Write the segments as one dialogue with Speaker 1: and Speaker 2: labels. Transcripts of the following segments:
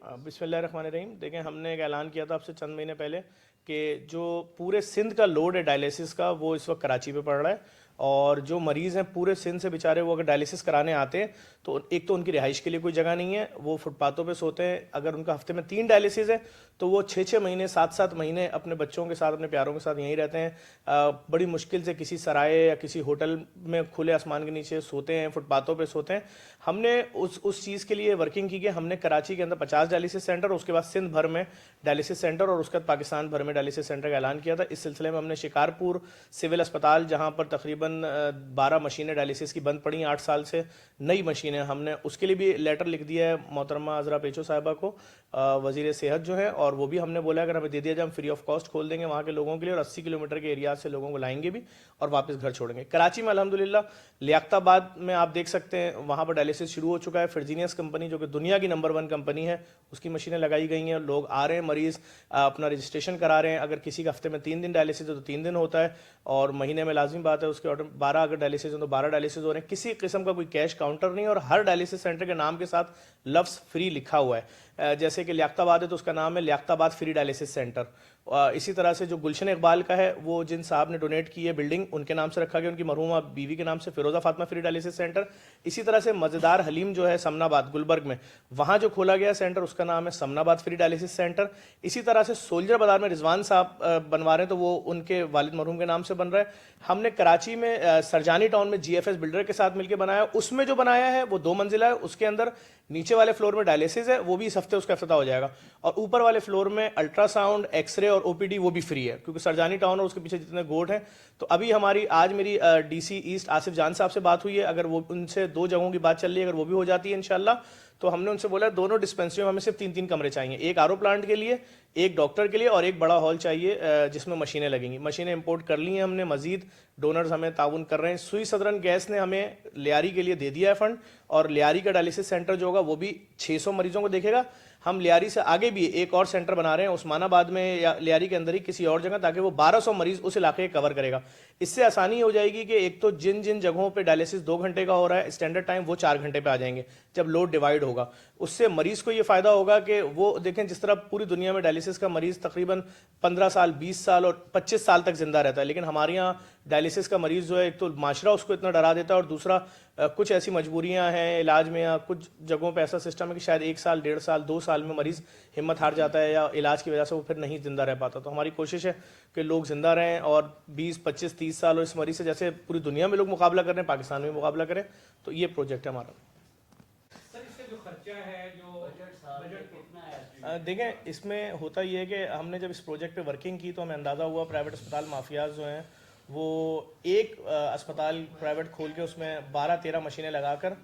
Speaker 1: बिस्मिल्लाहिर्रहमानिर्रहीम। देखें, हमने एक ऐलान किया था आपसे चंद महीने पहले कि जो पूरे सिंध का लोड है डायलिसिस का, वो इस वक्त कराची पे पड़ रहा है। और जो मरीज़ हैं पूरे सिंध से बेचारे, वो अगर डायलिसिस कराने आते हैं तो एक तो उनकी रिहाइश के लिए कोई जगह नहीं है, वो फुटपाथों पे सोते हैं। अगर उनका हफ्ते में 3 डायलिसिस है तो वो 6-6 महीने 7-7 महीने अपने बच्चों के साथ, अपने प्यारों के साथ यहीं रहते हैं। बड़ी मुश्किल से किसी सराय या किसी होटल में खुले आसमान के नीचे सोते हैं, फुटपाथों पे सोते हैं। हमने उस चीज़ के लिए वर्किंग की कि हमने कराची के अंदर 50 डायलिसिस सेंटर, उसके बाद सिंध भर में डायलिसिस सेंटर, और उसके बाद पाकिस्तान भर में डायलिसिस सेंटर का ऐलान किया था। इस सिलसिले में हमने शिकारपुर सिविल अस्पताल, जहां पर तकरीबन 12 मशीनें डायलिसिस की बंद पड़ी 8 साल से, नई मशीनें, हमने उसके लिए भी लेटर लिख दिया है मोहतरमा अजरा पेचो साहिबा को, वजीर सेहत जो है, और वो भी हमने बोला अगर हमें दे दिया जाए हम फ्री ऑफ कॉस्ट खोल देंगे वहाँ के लोगों के लिए, और 80 किलोमीटर के एरिया से लोगों को लाएंगे भी और वापस घर छोड़ेंगे। कराची में अल्हम्दुलिल्लाह, लियाकताबाद में आप देख सकते हैं वहाँ पर डायलिसिस शुरू हो चुका है। फिरजीनियस कंपनी, जो कि दुनिया की नंबर 1 कंपनी है, उसकी मशीनें लगाई गई हैं। लोग आ रहे हैं, मरीज़ अपना रजिस्ट्रेशन करा रहे हैं। अगर किसी का हफ्ते में 3 दिन डायलिसिस है तो 3 दिन होता है, और महीने में लाजमी बात है उसके ऑर्डर 12 अगर डायलिसिस हो तो 12 डायलिसिस हो रहे हैं। किसी किस्म का कोई कैश काउंटर नहीं है, और हर डायलिसिस सेंटर के नाम के साथ लफ्ज़ फ्री लिखा हुआ है। जैसे कि लियाकताबाद है तो उसका नाम है लियाकताबाद फ्री डायलिसिस सेंटर। इसी तरह से जो गुलशन इकबाल का है, वो जिन साहब ने डोनेट की है बिल्डिंग, उनके नाम से रखा गया, उनकी मरहूमा बीवी के नाम से, फिरोज़ा फातिमा फ्री डायलिसिस सेंटर। इसी तरह से मज़ेदार हलीम जो है समनाबाद गुलबर्ग में, वहाँ जो खोला गया सेंटर, उसका नाम है समनाबाद फ्री डायलिसिस सेंटर। इसी तरह से सोल्जर बाजार में रिजवान साहब बनवा रहे हैं, तो वो उनके वालिद मरहूम के नाम से बन रहा है। हमने कराची में सरजानी टाउन में GFS बिल्डर के साथ मिलकर बनाया। उसमें जो बनाया है वो 2 मंजिला है, उसके अंदर नीचे वाले फ्लोर में डायलिसिस है, वो भी इस हफ्ते उसका इफ्तिताह हो जाएगा, और ऊपर वाले फ्लोर में अल्ट्रासाउंड, एक्सरे और OPD वो भी फ्री है, क्योंकि सरजानी टाउन और उसके पीछे जितने गोट हैं। तो अभी आज मेरी DC ईस्ट आसिफ जान साहब से बात हुई है, अगर वो उनसे 2 जगहों की बात चल रही है, अगर वो भी हो जाती है इंशाल्लाह, तो हमने उनसे बोला दोनों डिस्पेंसरी में हमें सिर्फ 3-3 कमरे चाहिए, एक RO प्लांट के लिए, एक डॉक्टर के लिए, और एक बड़ा हॉल चाहिए जिसमें मशीनें लगेंगी। मशीनें इंपोर्ट कर ली हैं हमने, मजीद डोनर्स हमें ताउन कर रहे हैं। सुई सदरन गैस ने हमें लियारी के लिए दे दिया है फंड, और लियारी का डायलिसिस सेंटर जो होगा वो भी 600 मरीजों को देखेगा। हम लियारी से आगे भी एक और सेंटर बना रहे हैं उस्मानाबाद में, या लियारी के अंदर ही किसी और जगह, ताकि वो 1200 मरीज उस इलाके कवर करेगा। इससे आसानी हो जाएगी कि एक तो जिन जिन जगहों पे डायलिसिस 2 घंटे का हो रहा है स्टैंडर्ड टाइम, वो 4 घंटे पे आ जाएंगे जब लोड डिवाइड होगा। उससे मरीज को ये फायदा होगा कि वो देखें, जिस तरह पूरी दुनिया में डायलिसिस का मरीज तकरीबन 15 साल, 20 साल और 25 साल तक जिंदा रहता है, लेकिन हमारे यहाँ डायलिसिस का मरीज जो है, एक तो माशरा उसको इतना डरा देता है, और दूसरा कुछ ऐसी मजबूरियां हैं इलाज में, या कुछ जगहों पे ऐसा सिस्टम है कि शायद 1 साल, 1.5 साल, 2 साल में मरीज हिम्मत हार जाता है, या इलाज की वजह से वो फिर नहीं जिंदा रह पाता। तो हमारी कोशिश है कि लोग जिंदा रहें, और 20, 25, 30 साल और इस मरीज से जैसे पूरी दुनिया में लोग मुकाबला कर रहे हैं, पाकिस्तान में मुकाबला करें। तो ये प्रोजेक्ट है हमारा।
Speaker 2: सर, इसका जो खर्चा है, जो बजट कितना है?
Speaker 1: देखें, इसमें होता ये है कि हमने जब इस प्रोजेक्ट पे वर्किंग की तो हमें अंदाज़ा हुआ प्राइवेट अस्पताल माफियाज जो हैं, वो एक अस्पताल प्राइवेट खोल के उसमें 12-13 मशीनें लगाकर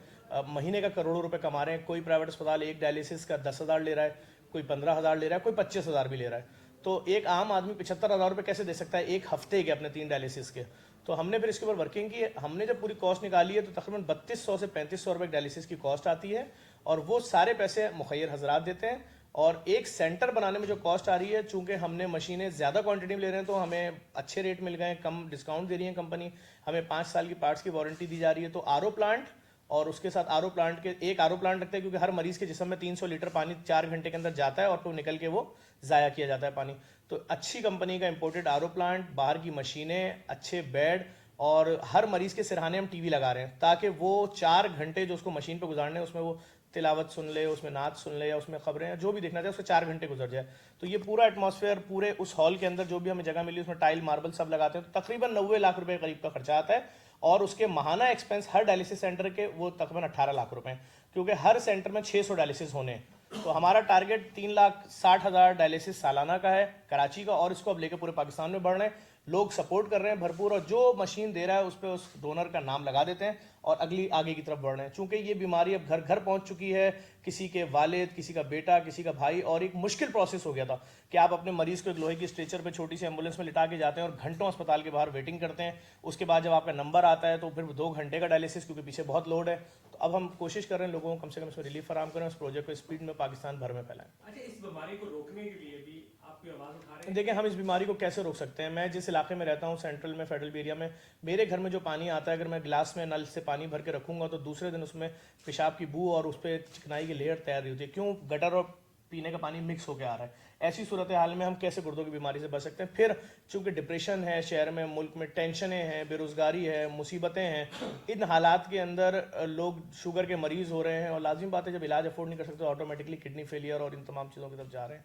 Speaker 1: महीने का करोड़ों रुपए कमा रहे हैं। कोई प्राइवेट अस्पताल एक डायलिसिस का 10,000 ले रहा है, कोई 15,000 ले रहा है, कोई 25,000 भी ले रहा है। तो एक आम आदमी 75,000 रुपये कैसे दे सकता है एक हफ्ते के अपने 3 डायलिसिस के? तो हमने फिर इसके ऊपर वर्किंग की। हमने जब पूरी कॉस्ट निकाली है तो तकरीबन 3200 से 3500 रुपये डायलिसिस की कॉस्ट आती है, और वो सारे पैसे मुखैर हजरात देते हैं। और एक सेंटर बनाने में जो कॉस्ट आ रही है, चूंकि हमने मशीनें ज़्यादा क्वांटिटी में ले रहे हैं, तो हमें अच्छे रेट मिल गए, कम डिस्काउंट दे रही है कंपनी, हमें 5 साल की पार्ट्स की वारंटी दी जा रही है। तो RO प्लांट, और उसके साथ RO प्लांट के एक RO प्लांट रखते हैं, क्योंकि हर मरीज के जिस्म में 300 लीटर पानी 4 घंटे के अंदर जाता है, और फिर निकल के वो ज़ाया किया जाता है पानी। तो अच्छी कंपनी का इंपोर्टेड RO प्लांट, बाहर की मशीनें, अच्छे बेड, और हर मरीज के सिरहाने हम TV लगा रहे हैं, ताकि वो 4 घंटे जो उसको मशीन पर गुजारने, उसमें वो तिलावत सुन ले, उसमें नात सुन ले, या उसमें खबरें, या जो भी देखना चाहे, उससे 4 घंटे गुजर जाए। तो ये पूरा एटमॉस्फेयर, पूरे उस हॉल के अंदर जो भी हमें जगह मिली, उसमें टाइल, मार्बल सब लगाते हैं, तो तकरीबन 90 लाख रुपए करीब का खर्चा आता है। और उसके माहाना एक्सपेंस हर डायलिसिस सेंटर के वो तकरीबन 18 लाख रुपए हैं, क्योंकि हर सेंटर में 600 डायलिसिस होने हैं। तो हमारा टारगेट 3,60,000 डायलिसिस सालाना का है कराची का, और इसको अब लेकर पूरे पाकिस्तान में बढ़ रहे हैं। लोग सपोर्ट कर रहे हैं भरपूर, और जो मशीन दे रहा है उस पर उस डोनर का नाम लगा देते हैं, और आगे की तरफ बढ़ रहे हैं। चूंकि ये बीमारी अब घर घर पहुंच चुकी है, किसी के वालिद, किसी का बेटा, किसी का भाई, और एक मुश्किल प्रोसेस हो गया था कि आप अपने मरीज को एक लोहे की स्ट्रेचर पे छोटी सी एम्बुलेंस में लिटा के जाते हैं, और घंटों अस्पताल के बाहर वेटिंग करते हैं। उसके बाद जब आपका नंबर आता है तो फिर 2 घंटे का डायलिसिस, क्योंकि पीछे बहुत लोड है। तो अब हम कोशिश कर रहे हैं लोगों को कम से कम इसमें रिलीफ फराम करें, उस प्रोजेक्ट को स्पीड में पाकिस्तान भर में फैलाएं।
Speaker 2: अच्छा, इस बीमारी को रोकने के लिए भी आपकी आवाज़ उठा रहे हैं?
Speaker 1: देखिए, हम इस बीमारी को कैसे रोक सकते हैं? मैं जिस इलाके में रहता हूँ, सेंट्रल में, फेडरल एरिया में, मेरे घर में जो पानी आता है, अगर मैं गिलास में नल से पानी भर के रखूंगा तो दूसरे दिन उसमें पेशाब की बू और उस पर चिकनाई की लेयर तैयार होती है। क्यों? गटर और पीने का पानी मिक्स होकर आ रहा है। ऐसी सूरत हाल में हम कैसे गुर्दों की बीमारी से बच सकते हैं? फिर चूंकि डिप्रेशन है शहर में, मुल्क में टेंशनें हैं, बेरोजगारी है, मुसीबतें हैं, इन हालात के अंदर लोग शुगर के मरीज हो रहे हैं और लाजिम बात है जब इलाज अफोर्ड नहीं कर सकते तो ऑटोमेटिकली किडनी फेलियर और इन तमाम चीज़ों की तरफ जा रहे हैं।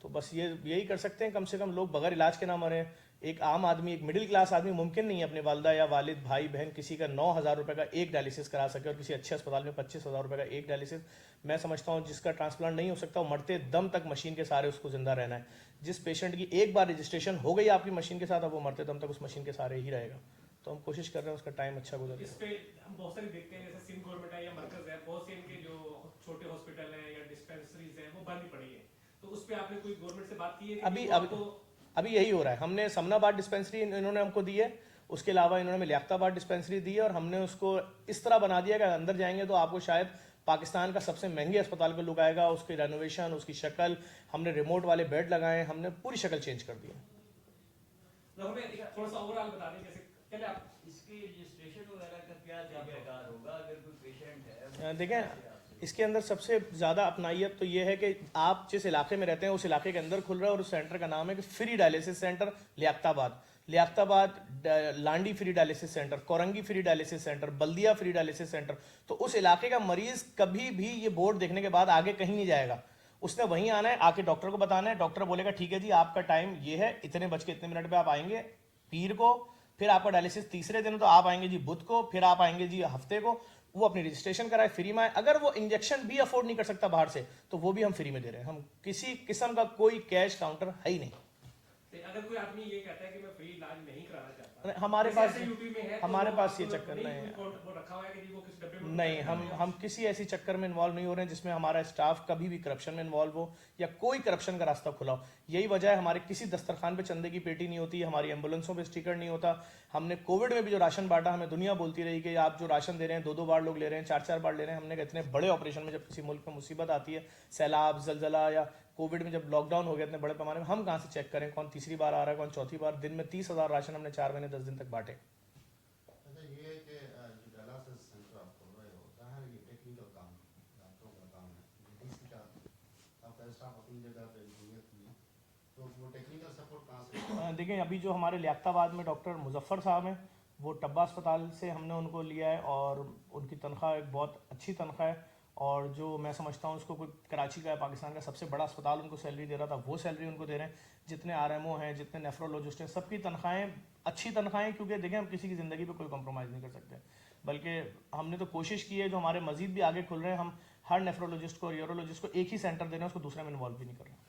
Speaker 1: तो बस यही कर सकते हैं, कम से कम लोग बगैर इलाज के ना मरें। एक आम आदमी, एक मिडिल क्लास आदमी मुमकिन नहीं है अपने वालदा या वालिद, भाई बहन किसी का 9,000 रुपये का एक डायलिसिस करा सके और किसी अच्छे अस्पताल में 25,000 रुपये का एक डायलिसिस। मैं समझता हूँ जिसका ट्रांसप्लांट नहीं हो सकता वो मरते दम तक मशीन के सहारे उसको जिंदा रहना है। जिस पेशेंट की एक बार रजिस्ट्रेशन हो गई आपकी मशीन के साथ, अब वो मरते दम तक उस मशीन के सहारे ही रहेगा। तो हम कोशिश कर रहे हैं उसका टाइम अच्छा गुजरे।
Speaker 2: इस पे हम बहुत सारी देखते हैं, जैसे सिंध गवर्नमेंट है या मरकज है, बहुत से इनके जो छोटे हॉस्पिटल हैं या डिस्पेंसरीज हैं वो बंद पड़ी है। तो उस पे आपने कोई गवर्नमेंट से बात की है कि
Speaker 1: अभी
Speaker 2: वो
Speaker 1: अभी
Speaker 2: आपको
Speaker 1: अभी यही हो रहा है। हमने समनाबाद डिस्पेंसरी इन्होंने हमको दी है, उसके अलावा इन्होंने हमें लियाकताबाद डिस्पेंसरी दी है और हमने उसको इस तरह बना दिया कि अंदर जाएंगे तो आपको शायद पाकिस्तान का सबसे महंगे अस्पताल का लुक आएगा। उसकी रेनोवेशन, उसकी शक्ल, हमने रिमोट वाले बेड लगाए, हमने पूरी शक्ल चेंज कर दी है।
Speaker 2: हमें थोड़ा सा ओवरऑल बता दें, जैसे पहले आप
Speaker 3: इसकी रजिस्ट्रेशन वगैरह का क्या तरीकाकार होगा अगर कोई पेशेंट है?
Speaker 1: देखें, इसके अंदर सबसे ज़्यादा अपनाइयत तो ये है कि आप जिस इलाके में रहते हैं उस इलाके के अंदर खुल रहा है और उस सेंटर का नाम है कि free dialysis centre Liaquatabad, Landhi free dialysis centre, Korangi free dialysis centre, Baldia free dialysis centre. तो उस इलाके का मरीज कभी भी ये बोर्ड देखने के बाद आगे कहीं नहीं जाएगा, उसने वहीं आना है, आके डॉक्टर को बताना है, डॉक्टर बोलेगा ठीक है जी आपका टाइम ये है, इतने बज के इतने मिनट पे आप आएंगे पीर को, फिर आपका डायलिसिस तीसरे दिन तो आप आएंगे जी बुध को, फिर आप आएंगे जी हफ्ते को। वो अपनी रजिस्ट्रेशन कराए, फ्री में आए। अगर वो इंजेक्शन भी अफोर्ड नहीं कर सकता बाहर से तो वो भी हम फ्री में दे रहे हैं। हम किसी किस्म का कोई कैश काउंटर है ही नहीं।
Speaker 2: अगर कोई आदमी ये कहता है कि मैं फ्री इलाज नहीं कराना चाहता,
Speaker 1: हमारे
Speaker 2: जैसे
Speaker 1: पास
Speaker 2: ऐसे यूपी में है,
Speaker 1: हमारे
Speaker 2: तो
Speaker 1: पास ये
Speaker 2: आपको
Speaker 1: चक्कर नहीं है।
Speaker 2: वो रखा हुआ है कि जी वो किस डब्बे में
Speaker 1: नहीं, हम किसी ऐसी चक्कर में इन्वॉल्व नहीं हो रहे हैं जिसमें हमारा स्टाफ कभी भी करप्शन में इन्वॉल्व हो या कोई करप्शन का रास्ता खुला हो। यही वजह है हमारे किसी दस्तरखान पे चंदे की पेटी नहीं होती, हमारी एम्बुलेंसों पे स्टिकर नहीं होता। हमने कोविड में भी जो राशन बांटा, हमें दुनिया बोलती रही कि आप जो राशन दे रहे हैं 2-2 बार लोग ले रहे हैं, 4-4 बार ले रहे हैं। हमने कहा इतने बड़े ऑपरेशन में जब किसी मुल्क में मुसीबत आती है, सैलाब, जलजला या कोविड में जब लॉकडाउन हो गया इतने बड़े पैमाने में, हम कहाँ से चेक करें कौन तीसरी बार आ रहा है कौन चौथी बार? दिन में 30,000 राशन हमने 4 महीने 10 दिन तक बांटे।
Speaker 4: अच्छा, ये है कि जो डायलिसिस सेंटर आप खोल रहे हो, ज़ाहिर है ये टेक्निकल काम है, डॉक्टरों का काम है, डीसी का आपका स्टाफ अपनी जगह पे इंजीनियर भी है, तो वो टेक्निकल सपोर्ट कहाँ से?
Speaker 1: देखें, अभी जो हमारे लियाकताबाद में डॉक्टर मुजफ्फर साहब हैं, वो टब्बा अस्पताल से हमने उनको लिया है और उनकी तनख्वाह एक बहुत अच्छी तनख्वाह है। और जो मैं समझता हूँ उसको कोई कराची का, पाकिस्तान का सबसे बड़ा अस्पताल उनको सैलरी दे रहा था, वो सैलरी उनको दे रहे हैं। जितने आरएमओ हैं, जितने नेफ्रोलॉजिस्ट हैं, सबकी तनख्वाहें अच्छी तनख्वाहें, क्योंकि देखें हम किसी की ज़िंदगी पे कोई कॉम्प्रोमाइज़ नहीं कर सकते। बल्कि हमने तो कोशिश की है, जो हमारे मजीद भी आगे खुल रहे हैं, हम हर नेफ्रोलॉजिस्ट को और यूरोलॉजिस्ट को एक ही सेंटर दे रहे हैं, उसको दूसरे में इन्वॉल्व भी नहीं कर रहे हैं।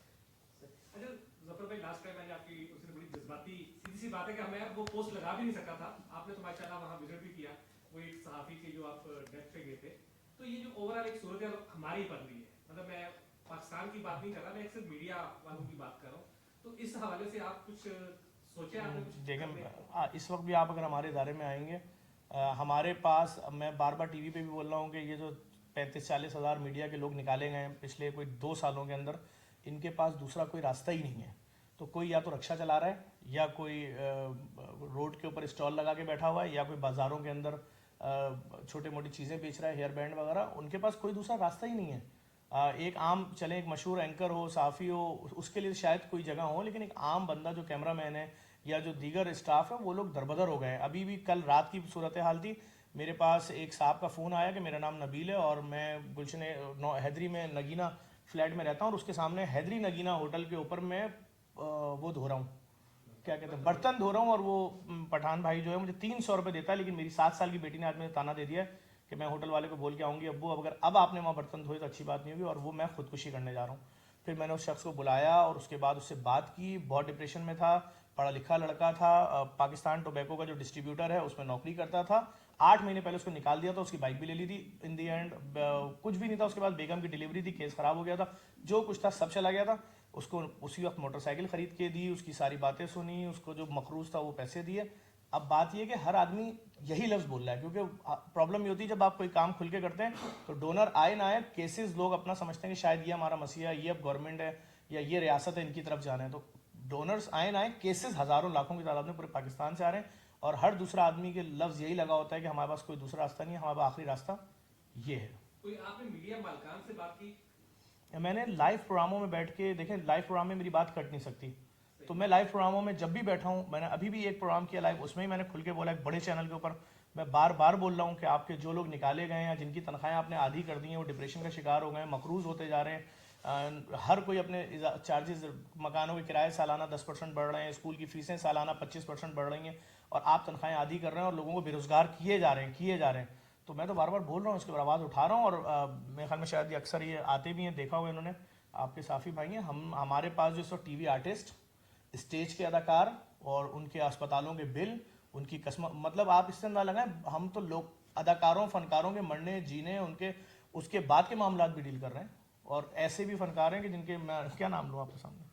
Speaker 2: अच्छा जफर भाई, लास्ट टाइम मैंने आपकी उससे बड़ी जज्बाती सीधी सी बात है कि मैं वो पोस्ट लगा भी नहीं सका था, आपने तो माशाल्लाह वहाँ विजिट भी किया, वो एक सहाफ़ी की जो आप डेथ पे गए थे। तो ये जो ओवरऑल एक सूरत हमारी ही बन रही है, मतलब मैं पाकिस्तान की बात नहीं कर रहा, मैं अक्सर मीडिया वालों की बात कर रहा हूँ, तो इस हवाले से आप कुछ सोचे आपने?
Speaker 1: देखें, इस वक्त भी आप अगर हमारे इदारे में आएंगे, हमारे पास, मैं बार बार टीवी पे भी बोल रहा हूँ कि ये जो 35-40 हज़ार मीडिया के लोग निकाले गए हैं पिछले कोई 2 सालों के अंदर, इनके पास दूसरा कोई रास्ता ही नहीं है। तो कोई या तो रक्षा चला रहा है, या कोई रोड के ऊपर स्टॉल लगा के बैठा हुआ है, या कोई बाज़ारों के अंदर छोटे मोटी चीज़ें बेच रहा है, हेयर बैंड वगैरह। उनके पास कोई दूसरा रास्ता ही नहीं है। एक आम चले, एक मशहूर एंकर हो, साफ़ी हो, उसके लिए शायद कोई जगह हो, लेकिन एक आम बंदा जो कैमरामैन है या जो दीगर स्टाफ है, वो लोग दरबदर हो गए हैं। अभी भी कल रात की सूरत हाल थी, मेरे पास एक साहब का फ़ोन आया कि मेरा नाम नबील है और मैं गुलशन हैदरी में नगीना फ्लैट में रहता हूँ और उसके सामने हैदरी नगीना होटल के ऊपर मैं वो धो रहा हूँ, क्या कहते हैं, बर्तन धो रहा हूँ। और वो पठान भाई जो है मुझे 300 रुपये देता है, लेकिन मेरी 7 साल की बेटी ने आज मुझे ताना दे दिया है कि मैं होटल वाले को बोल के आऊँगी, अब्बू अगर अब आपने वहाँ बर्तन धोए तो अच्छी बात नहीं होगी, और वो मैं खुदकुशी करने जा रहा हूँ। फिर मैंने उस शख्स को बुलाया और उसके बाद उससे बात की। बहुत डिप्रेशन में था, पढ़ा लिखा लड़का था, पाकिस्तान टोबैको का जो डिस्ट्रीब्यूटर है उसमें नौकरी करता था। 8 महीने पहले उसको निकाल दिया था, उसकी बाइक भी ले ली थी। इन दी एंड कुछ भी नहीं था। उसके बाद बेगम की डिलीवरी थी, केस खराब हो गया था, जो कुछ था सब चला गया था। उसको उसी वक्त मोटरसाइकिल खरीद के दी, उसकी सारी बातें सुनी, उसको जो मखरूज था वो पैसे दिए। अब बात यह कि हर आदमी यही लफ्ज़ बोल रहा है, क्योंकि प्रॉब्लम ये होती है जब आप कोई काम खुल के करते हैं तो डोनर आए ना आए, केसेस लोग अपना समझते हैं कि शायद ये हमारा मसीहा है, ये अब गवर्नमेंट है या ये रियासत है, इनकी तरफ जाना है। तो डोनर्स आए ना आए, केसेस हज़ारों लाखों की तादाद में पूरे पाकिस्तान से आ रहे हैं, और हर दूसरा आदमी के लफ्ज़ यही लगा होता है कि हमारे पास कोई दूसरा रास्ता नहीं है, हमारा आखिरी रास्ता ये है।
Speaker 2: कोई आपने मीडिया मालकान से बात की?
Speaker 1: मैंने लाइव प्रोग्रामों में बैठ के देखें, लाइव प्रोग्राम में मेरी बात कट नहीं सकती, तो मैं लाइव प्रोग्रामों में जब भी बैठा हूँ, मैंने अभी भी एक प्रोग्राम किया लाइव, उसमें ही मैंने खुल के बोला एक बड़े चैनल के ऊपर, मैं बार बार बोल रहा हूँ कि आपके जो लोग निकाले गए हैं या जिनकी तनख्वाहें आपने आधी कर दी हैं वो डिप्रेशन का शिकार हो गए हैं, मकरूज होते जा रहे हैं, हर कोई अपने चार्जेस, मकानों के किराए सालाना 10% बढ़ रहे हैं, स्कूल की फीसें सालाना 25% बढ़ रही हैं, और आप तनख्वाहें आधी कर रहे हैं और लोगों को बेरोजगार किए जा रहे हैं। तो मैं तो बार बार बोल रहा हूँ, इसके ऊपर आवाज़ उठा रहा हूँ, और मेरे ख्याल में शायद ये अक्सर ये आते भी हैं, देखा हुआ इन्होंने, आपके साफ़ी भाई हैं। हमारे पास जो इस वक्त टीवी आर्टिस्ट, स्टेज के अदाकार और उनके अस्पतालों के बिल, उनकी कसम, मतलब आप इससे अंदाजा लगाएं, हम तो लोग अदाकारों फनकारों के मरने जीने उनके उसके बाद के मामला भी डील कर रहे हैं, और ऐसे भी फनकार हैं कि जिनके मैं क्या नाम लूँ आपके सामने।